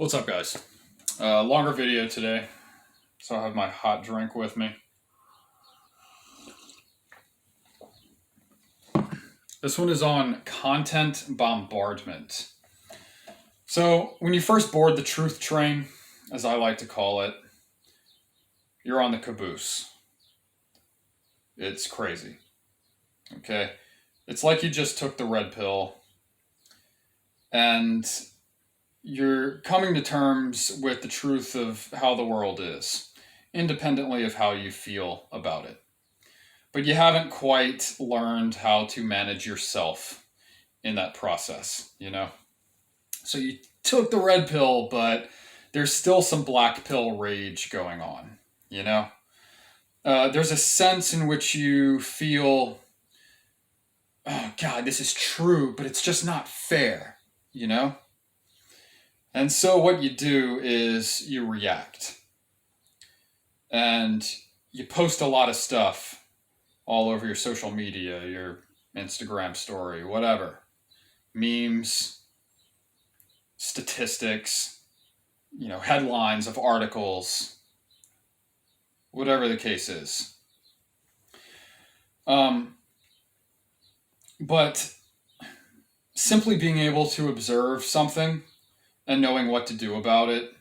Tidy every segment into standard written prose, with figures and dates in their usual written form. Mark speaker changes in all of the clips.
Speaker 1: What's up, guys? Longer video today, so I have my hot drink with me. This one is on content bombardment. So, when you first board the truth train, as I like to call it, you're on the caboose. It's crazy. Okay? It's like you just took the red pill and you're coming to terms with the truth of how the world is, independently of how you feel about it. But you haven't quite learned how to manage yourself in that process, you know? So you took the red pill, but there's still some black pill rage going on, you know? There's a sense in which you feel, oh God, this is true, but it's just not fair, you know? And so what you do is you react. And you post a lot of stuff all over your social media, your Instagram story, whatever. Memes, statistics, headlines of articles, whatever the case is. But simply being able to observe something and knowing what to do about it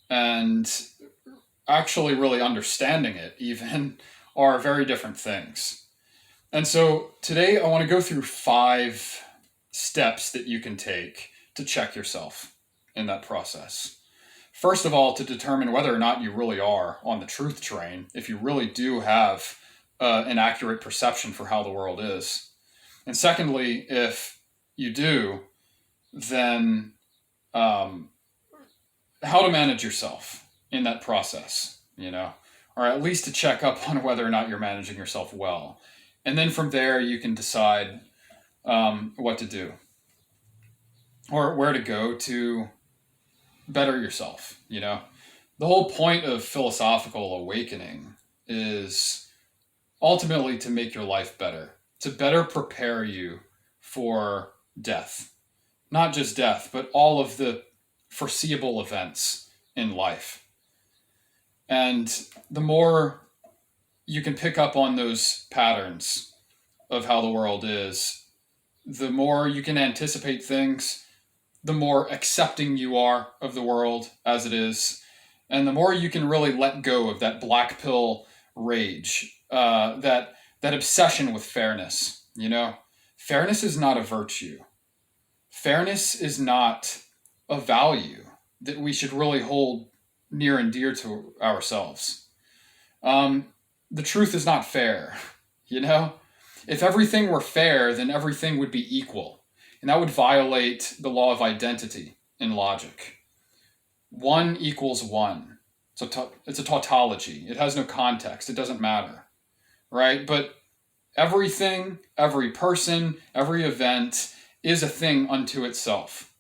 Speaker 1: and actually really understanding it even are very different things. And so today I want to go through 5 steps that you can take to check yourself in that process. First of all, to determine whether or not you really are on the truth train, if you really do have an accurate perception for how the world is. And secondly, if you do, then how to manage yourself in that process, or at least to check up on whether or not you're managing yourself well. And then from there, you can decide what to do or where to go to better yourself. The whole point of philosophical awakening is ultimately to make your life better, to better prepare you for death. Not just death, but all of the foreseeable events in life. And the more you can pick up on those patterns of how the world is, the more you can anticipate things, the more accepting you are of the world as it is, and the more you can really let go of that black pill rage, that obsession with fairness. Fairness is not a virtue. Fairness is not a value that we should really hold near and dear to ourselves. The truth is not fair, If everything were fair, then everything would be equal. And that would violate the law of identity in logic. 1 equals 1. It's a tautology. It has no context. It doesn't matter, right? But everything, every person, every event is a thing unto itself.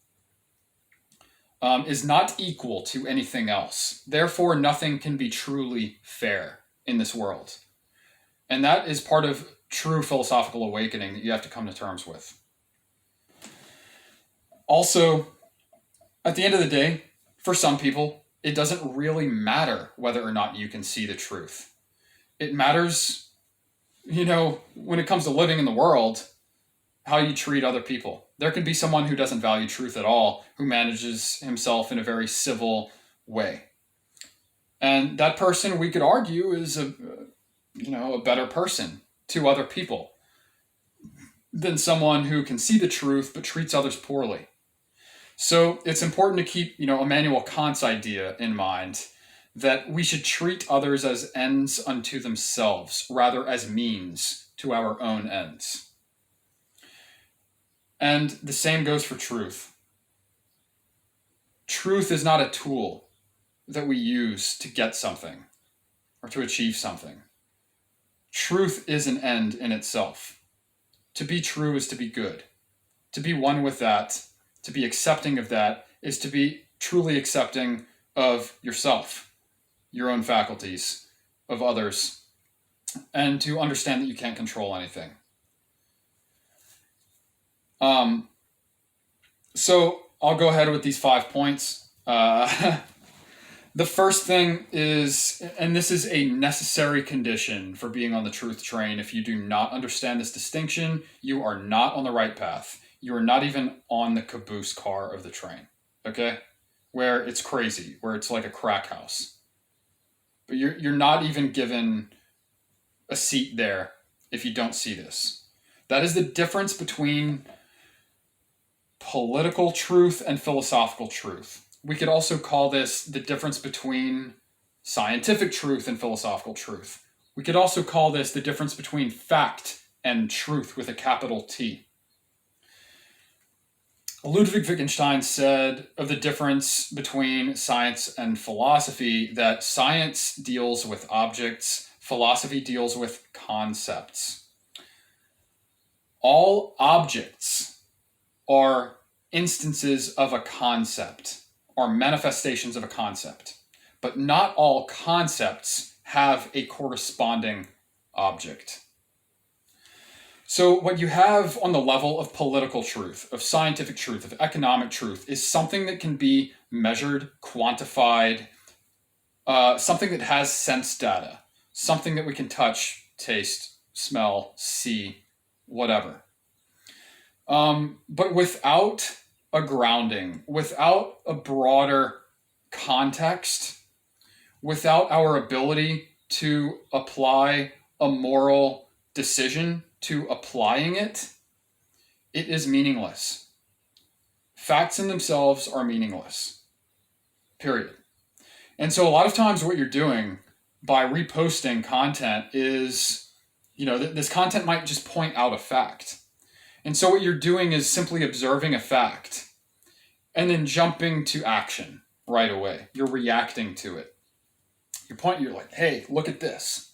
Speaker 1: Is not equal to anything else. Therefore, nothing can be truly fair in this world. And that is part of true philosophical awakening that you have to come to terms with. Also, at the end of the day, for some people, it doesn't really matter whether or not you can see the truth. It matters, when it comes to living in the world, how you treat other people. There can be someone who doesn't value truth at all, who manages himself in a very civil way. And that person, we could argue, is a better person to other people than someone who can see the truth but treats others poorly. So it's important to keep, Immanuel Kant's idea in mind that we should treat others as ends unto themselves rather as means to our own ends. And the same goes for truth. Truth is not a tool that we use to get something or to achieve something. Truth is an end in itself. To be true is to be good. To be one with that, to be accepting of that, is to be truly accepting of yourself, your own faculties, of others, and to understand that you can't control anything. So I'll go ahead with these 5 points. Uh, the first thing is, and this is a necessary condition for being on the truth train. If you do not understand this distinction, you are not on the right path. You are not even on the caboose car of the train. Okay? Where it's crazy, where it's like a crack house. But you're not even given a seat there if you don't see this. That is the difference between political truth and philosophical truth. We could also call this the difference between scientific truth and philosophical truth. We could also call this the difference between fact and truth with a capital T. Ludwig Wittgenstein said of the difference between science and philosophy that science deals with objects, philosophy deals with concepts. All objects are instances of a concept, or manifestations of a concept, but not all concepts have a corresponding object. So what you have on the level of political truth, of scientific truth, of economic truth, is something that can be measured, quantified, something that has sense data, something that we can touch, taste, smell, see, whatever. But without a grounding, without a broader context, without our ability to apply a moral decision to applying it, it is meaningless. Facts in themselves are meaningless. Period. And so a lot of times what you're doing by reposting content is, this content might just point out a fact. And so what you're doing is simply observing a fact and then jumping to action right away. You're reacting to it. You're like, hey, look at this,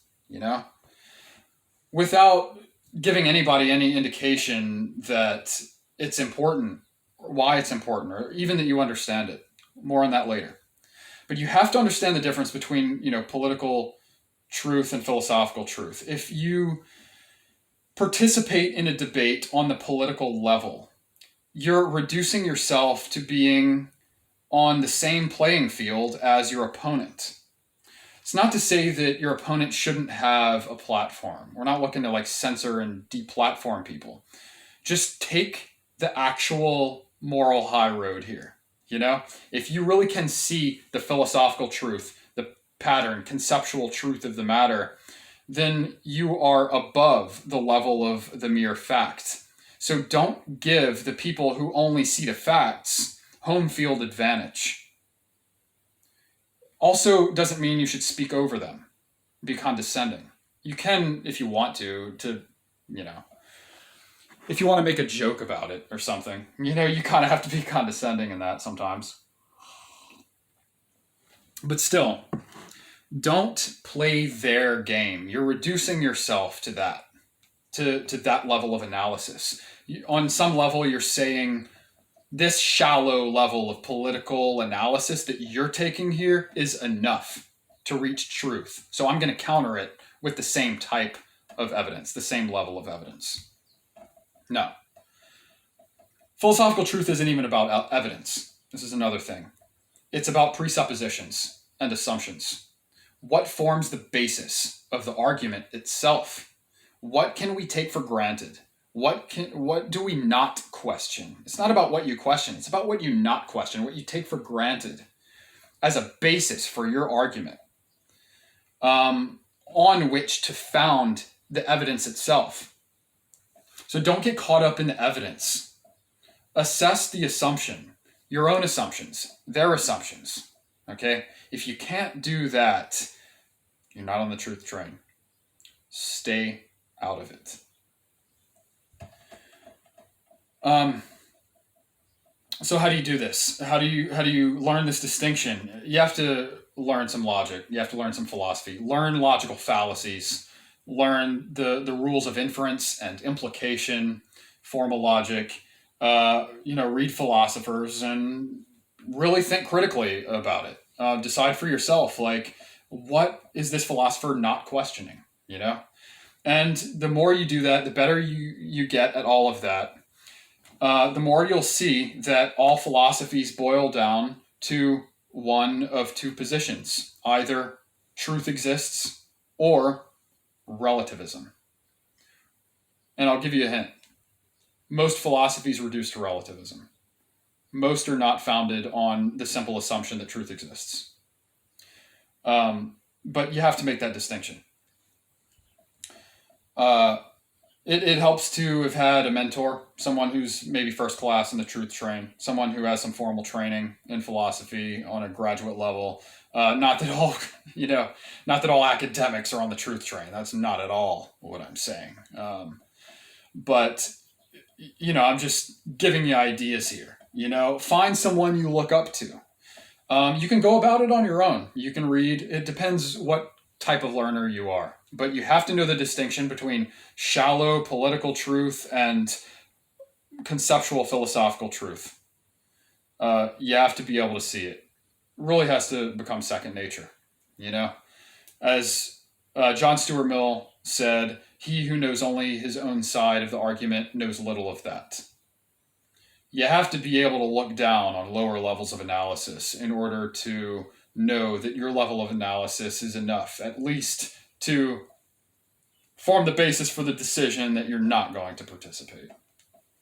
Speaker 1: without giving anybody any indication that it's important, or why it's important, or even that you understand it. More on that later. But you have to understand the difference between, political truth and philosophical truth. If you participate in a debate on the political level, you're reducing yourself to being on the same playing field as your opponent. It's not to say that your opponent shouldn't have a platform. We're not looking to censor and deplatform people. Just take the actual moral high road here. If you really can see the philosophical truth, the pattern, conceptual truth of the matter, then you are above the level of the mere fact. So don't give the people who only see the facts home field advantage. Also doesn't mean you should speak over them, be condescending. You can, if you want to, if you want to make a joke about it or something, you kind of have to be condescending in that sometimes. But still, don't play their game. You're reducing yourself to that, to that level of analysis. On some level, you're saying this shallow level of political analysis that you're taking here is enough to reach truth. So I'm going to counter it with the same type of evidence, the same level of evidence. No. Philosophical truth isn't even about evidence. This is another thing. It's about presuppositions and assumptions. What forms the basis of the argument itself? What can we take for granted? What do we not question? It's not about what you question. It's about what you not question, what you take for granted as a basis for your argument, on which to found the evidence itself. So don't get caught up in the evidence. Assess the assumption, your own assumptions, their assumptions. Okay? If you can't do that, you're not on the truth train. Stay out of it. So how do you do this? How do you learn this distinction? You have to learn some logic. You have to learn some philosophy. Learn logical fallacies. Learn the rules of inference and implication, formal logic. Read philosophers and really think critically about it. Decide for yourself, what is this philosopher not questioning? And the more you do that, the better you get at all of that. The more you'll see that all philosophies boil down to one of two positions. Either truth exists or relativism. And I'll give you a hint. Most philosophies reduce to relativism. Most are not founded on the simple assumption that truth exists. But you have to make that distinction. It helps to have had a mentor, someone who's maybe first class in the truth train, someone who has some formal training in philosophy on a graduate level. Not that all, not that all academics are on the truth train. That's not at all what I'm saying. But I'm just giving you ideas here. Find someone you look up to. You can go about it on your own. You can read. It depends what type of learner you are. But you have to know the distinction between shallow political truth and conceptual philosophical truth. You have to be able to see it. It really has to become second nature. As John Stuart Mill said, he who knows only his own side of the argument knows little of that. You have to be able to look down on lower levels of analysis in order to know that your level of analysis is enough, at least to form the basis for the decision that you're not going to participate.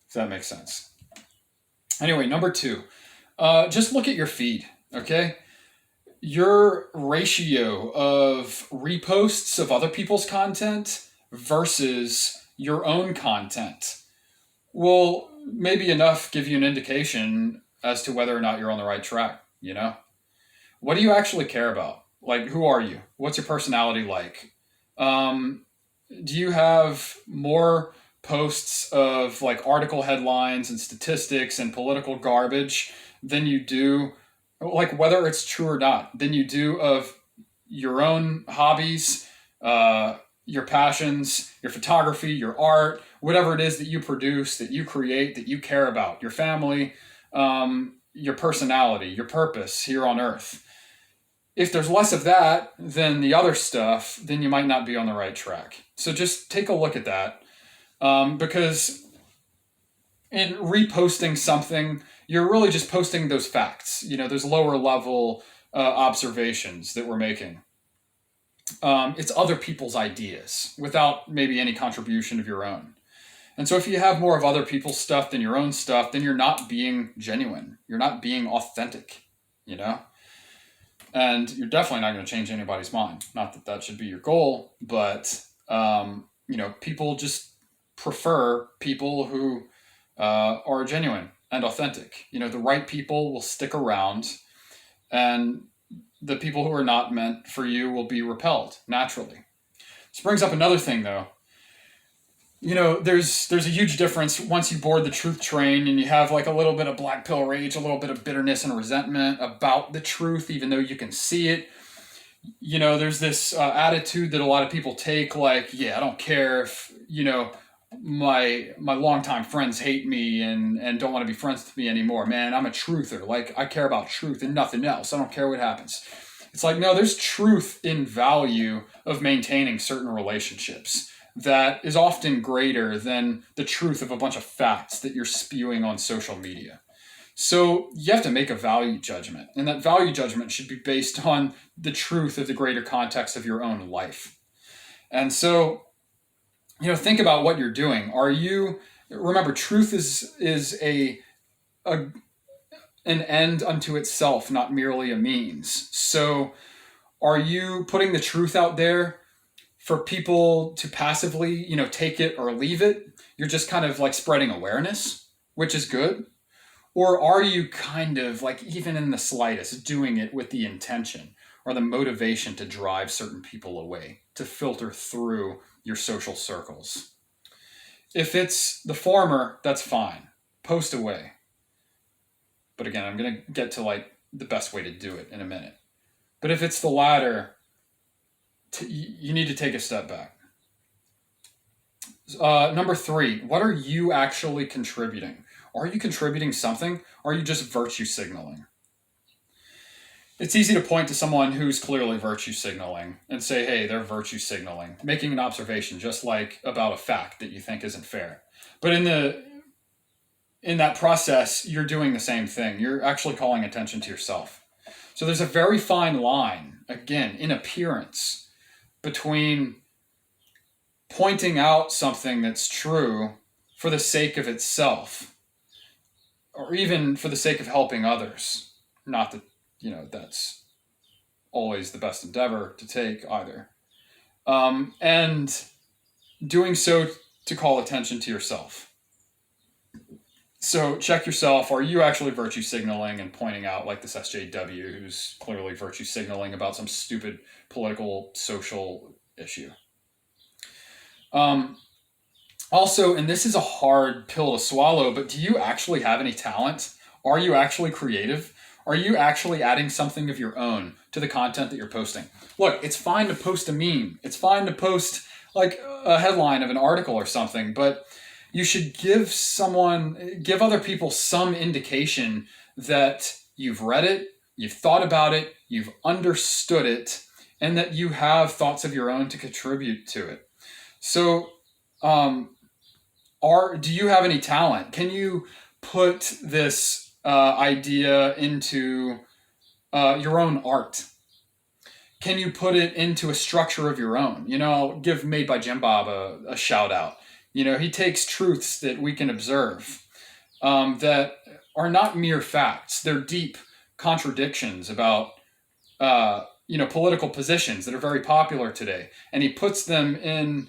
Speaker 1: If that makes sense. Anyway, number 2, just look at your feed, okay? Your ratio of reposts of other people's content versus your own content will maybe enough give you an indication as to whether or not you're on the right track, What do you actually care about? Like, who are you? What's your personality like? Do you have more posts of like article headlines and statistics and political garbage than you do, like whether it's true or not, than you do of your own hobbies, your passions, your photography, your art, whatever it is that you produce, that you create, that you care about, your family, your personality, your purpose here on earth? If there's less of that than the other stuff, then you might not be on the right track. So just take a look at that. Because in reposting something, you're really just posting those facts, those lower level observations that we're making. It's other people's ideas without maybe any contribution of your own. And so if you have more of other people's stuff than your own stuff, then you're not being genuine. You're not being authentic, And you're definitely not going to change anybody's mind. Not that that should be your goal, but, people just prefer people who are genuine and authentic. The right people will stick around, and the people who are not meant for you will be repelled naturally. This brings up another thing, though. There's a huge difference once you board the truth train and you have like a little bit of black pill rage, a little bit of bitterness and resentment about the truth, even though you can see it. There's this attitude that a lot of people take, like, I don't care if, my longtime friends hate me and don't want to be friends with me anymore. Man, I'm a truther. Like, I care about truth and nothing else. I don't care what happens. It's like, no, there's truth in value of maintaining certain relationships that is often greater than the truth of a bunch of facts that you're spewing on social media. So you have to make a value judgment, and that value judgment should be based on the truth of the greater context of your own life. And so, think about what you're doing. Remember, truth is an end unto itself, not merely a means. So are you putting the truth out there for people to passively, take it or leave it? You're just kind of like spreading awareness, which is good. Or are you kind of like, even in the slightest, doing it with the intention or the motivation to drive certain people away, to filter through your social circles? If it's the former, that's fine. Post away. But again, I'm going to get to like the best way to do it in a minute. But if it's the latter, you need to take a step back. Number 3, what are you actually contributing? Are you contributing something? Or are you just virtue signaling? It's easy to point to someone who's clearly virtue signaling and say, hey, they're virtue signaling, making an observation just like about a fact that you think isn't fair. But in in that process, you're doing the same thing. You're actually calling attention to yourself. So there's a very fine line, again, in appearance, between pointing out something that's true for the sake of itself, or even for the sake of helping others. Not that, that's always the best endeavor to take either. And doing so to call attention to yourself. So check yourself. Are you actually virtue signaling and pointing out, like this SJW, who's clearly virtue signaling about some stupid political, social issue? Also, and this is a hard pill to swallow, but do you actually have any talent? Are you actually creative? Are you actually adding something of your own to the content that you're posting? Look, it's fine to post a meme. It's fine to post like a headline of an article or something, but you should give other people some indication that you've read it, you've thought about it, you've understood it, and that you have thoughts of your own to contribute to it. So, do you have any talent? Can you put this idea into your own art? Can you put it into a structure of your own? I'll give Made by Jim Bob a shout out. He takes truths that we can observe that are not mere facts. They're deep contradictions about, political positions that are very popular today. And he puts them in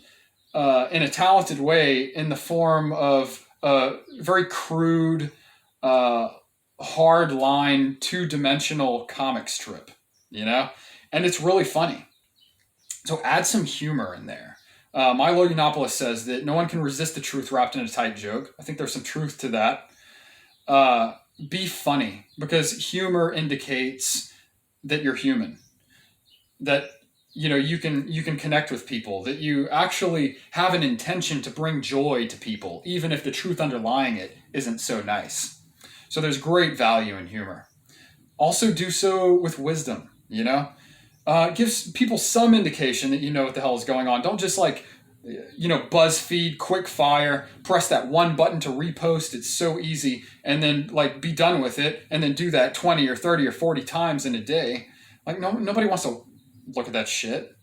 Speaker 1: a talented way in the form of a very crude, hard line, two-dimensional comic strip, And it's really funny. So add some humor in there. Milo Yiannopoulos says that no one can resist the truth wrapped in a tight joke. I think there's some truth to that. Be funny, because humor indicates that you're human. That you can connect with people, that you actually have an intention to bring joy to people, even if the truth underlying it isn't so nice. So there's great value in humor. Also do so with wisdom, gives people some indication that you know what the hell is going on. Don't just BuzzFeed, quick fire, press that one button to repost. It's so easy. And then be done with it. And then do that 20 or 30 or 40 times in a day. Nobody wants to look at that shit,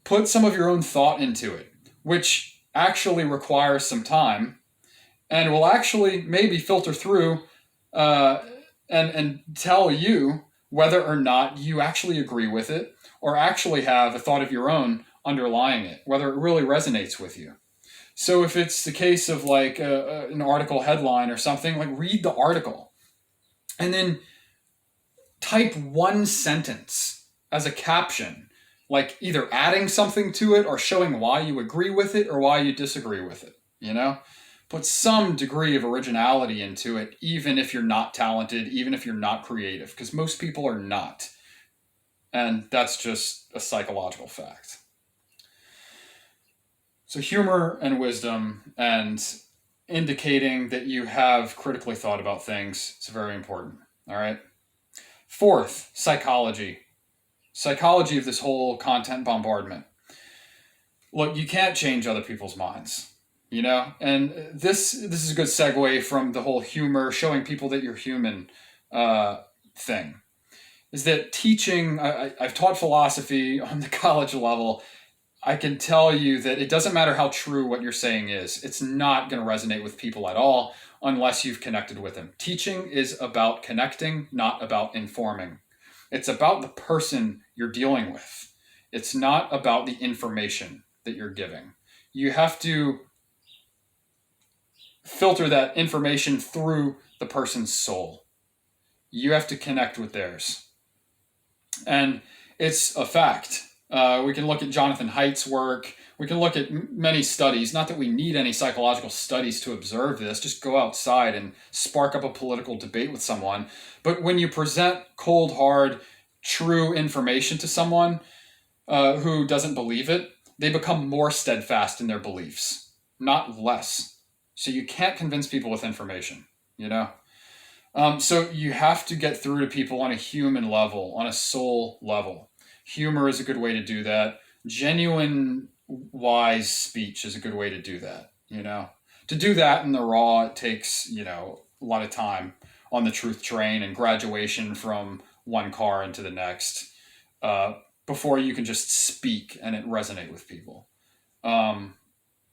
Speaker 1: Put some of your own thought into it, which actually requires some time and will actually maybe filter through and tell you whether or not you actually agree with it or actually have a thought of your own underlying it, whether it really resonates with you. So if it's the case of an article headline or something, read the article and then type one sentence as a caption, either adding something to it or showing why you agree with it or why you disagree with it, Put some degree of originality into it, even if you're not talented, even if you're not creative, because most people are not. And that's just a psychological fact. So humor and wisdom and indicating that you have critically thought about things is very important. All right. Fourth, psychology. Psychology of this whole content bombardment. Look, you can't change other people's minds. And this is a good segue from the whole humor, showing people that you're human thing. Is that teaching, I've taught philosophy on the college level. I can tell you that it doesn't matter how true what you're saying is. It's not going to resonate with people at all unless you've connected with them. Teaching is about connecting, not about informing. It's about the person you're dealing with. It's not about the information that you're giving. You have to filter that information through the person's soul. You have to connect with theirs. And it's a fact. We can look at Jonathan Haidt's work. We can look at many studies. Not that we need any psychological studies to observe this. Just go outside and spark up a political debate with someone. But when you present cold, hard, true information to someone who doesn't believe it, they become more steadfast in their beliefs, not less. So you can't convince people with information, So you have to get through to people on a human level, on a soul level. Humor is a good way to do that. Genuine, wise speech is a good way to do that, To do that in the raw, it takes, a lot of time on the truth train and graduation from one car into the next, uh, before you can just speak and it resonate with people. Um,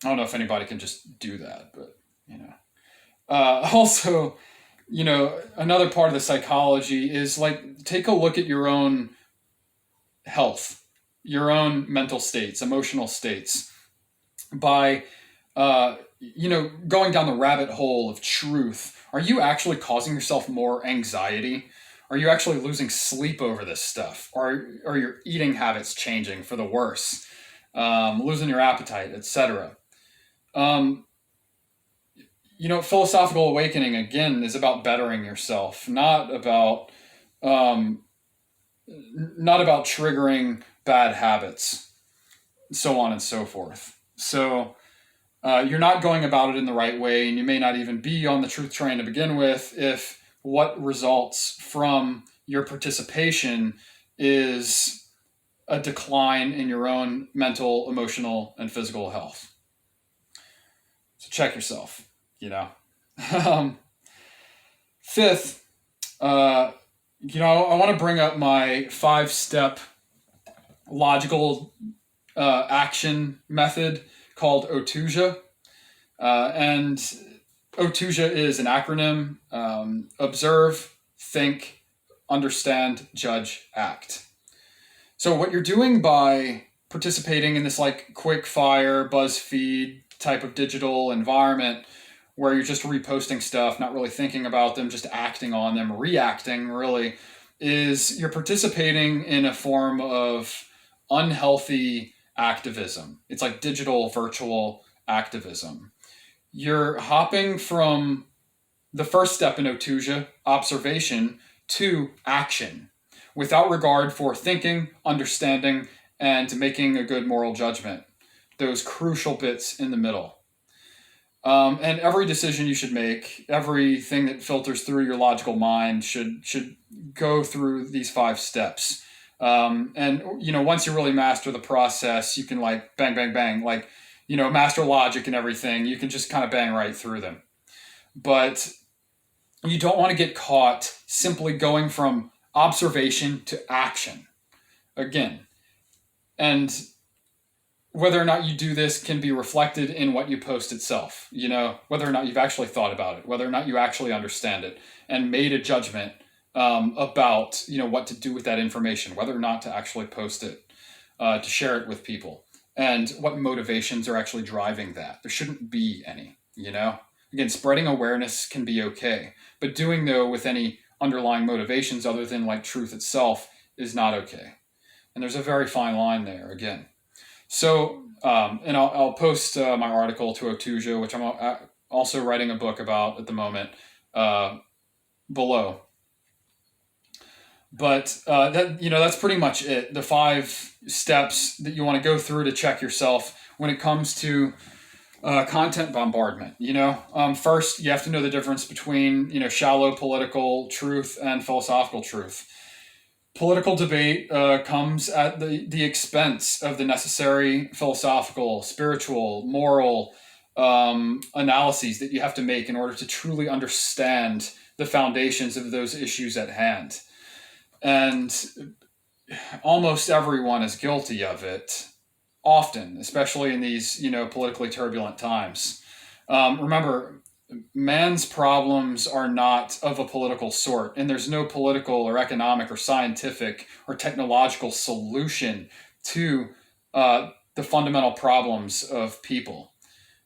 Speaker 1: I don't know if anybody can just do that, but you know. Also, another part of the psychology is like take a look at your own health, your own mental states, emotional states, by going down the rabbit hole of truth. Are you actually causing yourself more anxiety? Are you actually losing sleep over this stuff? Or are your eating habits changing for the worse? Losing your appetite, etc. Um, Philosophical awakening again is about bettering yourself, um, not about triggering bad habits, so on and so forth. So you're not going about it in the right way, and you may not even be on the truth train to begin with if what results from your participation is a decline in your own mental, emotional, and physical health. So check yourself, you know. um, Fifth, I want to bring up my 5-step logical action method called OTUJA. And OTUJA is an acronym: observe, think, understand, judge, act. So what you're doing by participating in this like quick fire BuzzFeed type of digital environment where you're just reposting stuff, not really thinking about them, just acting on them, reacting really, is you're participating in a form of unhealthy activism. It's like digital virtual activism. You're hopping from the first step in OTUJA, observation, to action without regard for thinking, understanding, and making a good moral judgment. Those crucial bits in the middle. And every decision you should make, everything that filters through your logical mind should go through these 5 steps. And once you really master the process, you can like bang, bang, bang, like master logic and everything. You can just kind of bang right through them. But you don't want to get caught simply going from observation to action again. And whether or not you do this can be reflected in what you post itself, whether or not you've actually thought about it, whether or not you actually understand it and made a judgment about, what to do with that information, whether or not to actually post it, to share it with people, and what motivations are actually driving that. There shouldn't be any, Again, spreading awareness can be okay, but doing though with any underlying motivations other than like truth itself is not okay. And there's a very fine line there again. So, and I'll post my article to OTUJA, which I'm also writing a book about at the moment, below. But that's pretty much it. The 5 steps that you want to go through to check yourself when it comes to content bombardment. First you have to know the difference between shallow political truth and philosophical truth. Political debate comes at the expense of the necessary philosophical, spiritual, moral analyses that you have to make in order to truly understand the foundations of those issues at hand. And almost everyone is guilty of it, often, especially in these, politically turbulent times. Remember, man's problems are not of a political sort, and there's no political or economic or scientific or technological solution to the fundamental problems of people.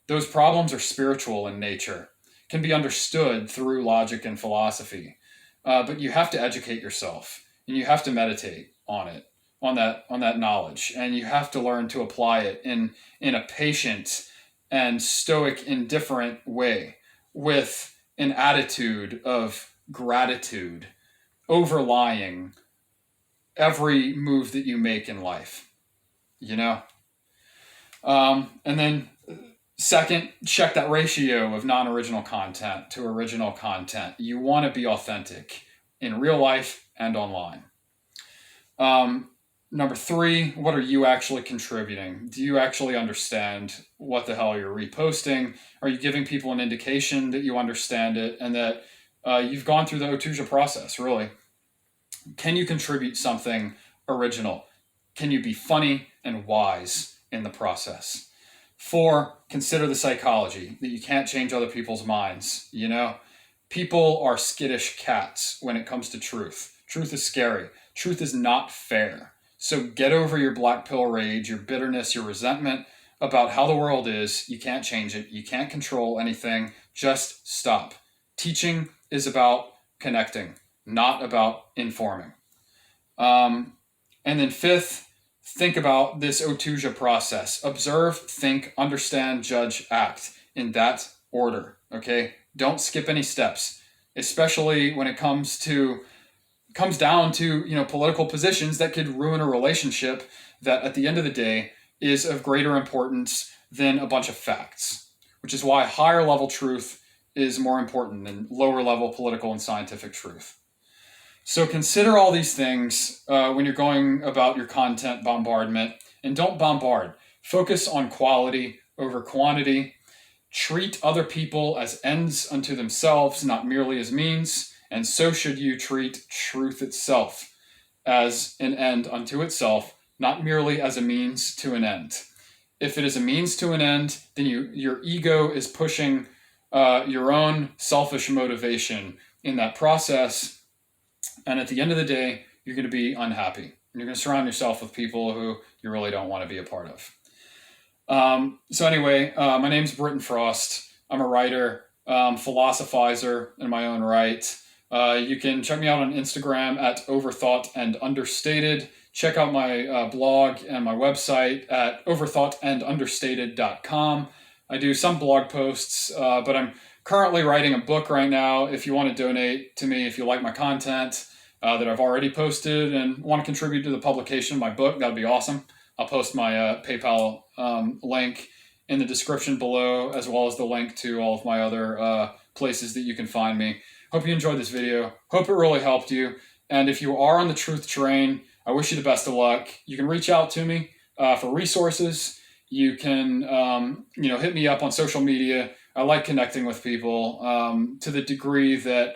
Speaker 1: Those problems are spiritual in nature, can be understood through logic and philosophy, but you have to educate yourself, and you have to meditate on it, on that knowledge, and you have to learn to apply it in a patient and stoic, indifferent way, with an attitude of gratitude overlying every move that you make in life, And then second, check that ratio of non-original content to original content. You want to be authentic in real life and online. Number three, what are you actually contributing? Do you actually understand what the hell you're reposting? Are you giving people an indication that you understand it and that you've gone through the Otuja process, really? Can you contribute something original? Can you be funny and wise in the process? Four, consider the psychology that you can't change other people's minds. You know, people are skittish cats when it comes to truth. Truth is scary. Truth is not fair. So get over your black pill rage, your bitterness, your resentment about how the world is. You can't change it. You can't control anything. Just stop. Teaching is about connecting, not about informing. And then fifth, think about this Otuja process. Observe, think, understand, judge, act in that order. Okay? Don't skip any steps, especially when it comes down to, you know, political positions that could ruin a relationship that at the end of the day is of greater importance than a bunch of facts, which is why higher level truth is more important than lower level political and scientific truth. So consider all these things when you're going about your content bombardment, and don't bombard. Focus on quality over quantity. Treat other people as ends unto themselves, not merely as means. And so should you treat truth itself as an end unto itself, not merely as a means to an end. If it is a means to an end, then your ego is pushing your own selfish motivation in that process. And at the end of the day, you're going to be unhappy. You're going to surround yourself with people who you really don't want to be a part of. So anyway, my name's Britton Frost. I'm a writer, philosophizer in my own right. You can check me out on Instagram at Overthought and Understated. Check out my blog and my website at overthoughtandunderstated.com. I do some blog posts, but I'm currently writing a book right now. If you want to donate to me, if you like my content that I've already posted and want to contribute to the publication of my book, that'd be awesome. I'll post my PayPal link in the description below, as well as the link to all of my other places that you can find me. Hope you enjoyed this video. Hope it really helped you. And if you are on the truth train, I wish you the best of luck. You can reach out to me for resources. You can, hit me up on social media. I like connecting with people to the degree that,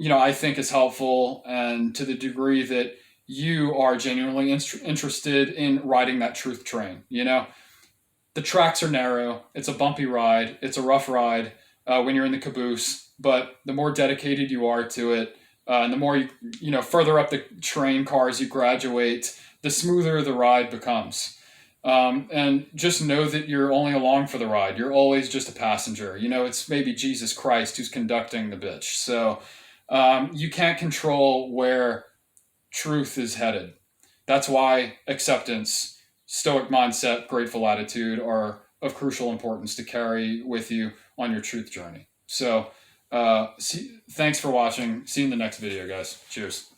Speaker 1: I think is helpful, and to the degree that you are genuinely interested in riding that truth train. The tracks are narrow. It's a bumpy ride. It's a rough ride when you're in the caboose. But the more dedicated you are to it, and the more you further up the train cars you graduate, the smoother the ride becomes. And just know that you're only along for the ride. You're always just a passenger. It's maybe Jesus Christ who's conducting the bitch. So you can't control where truth is headed. That's why acceptance, stoic mindset, grateful attitude are of crucial importance to carry with you on your truth journey. So thanks for watching. See you in the next video, guys. Cheers.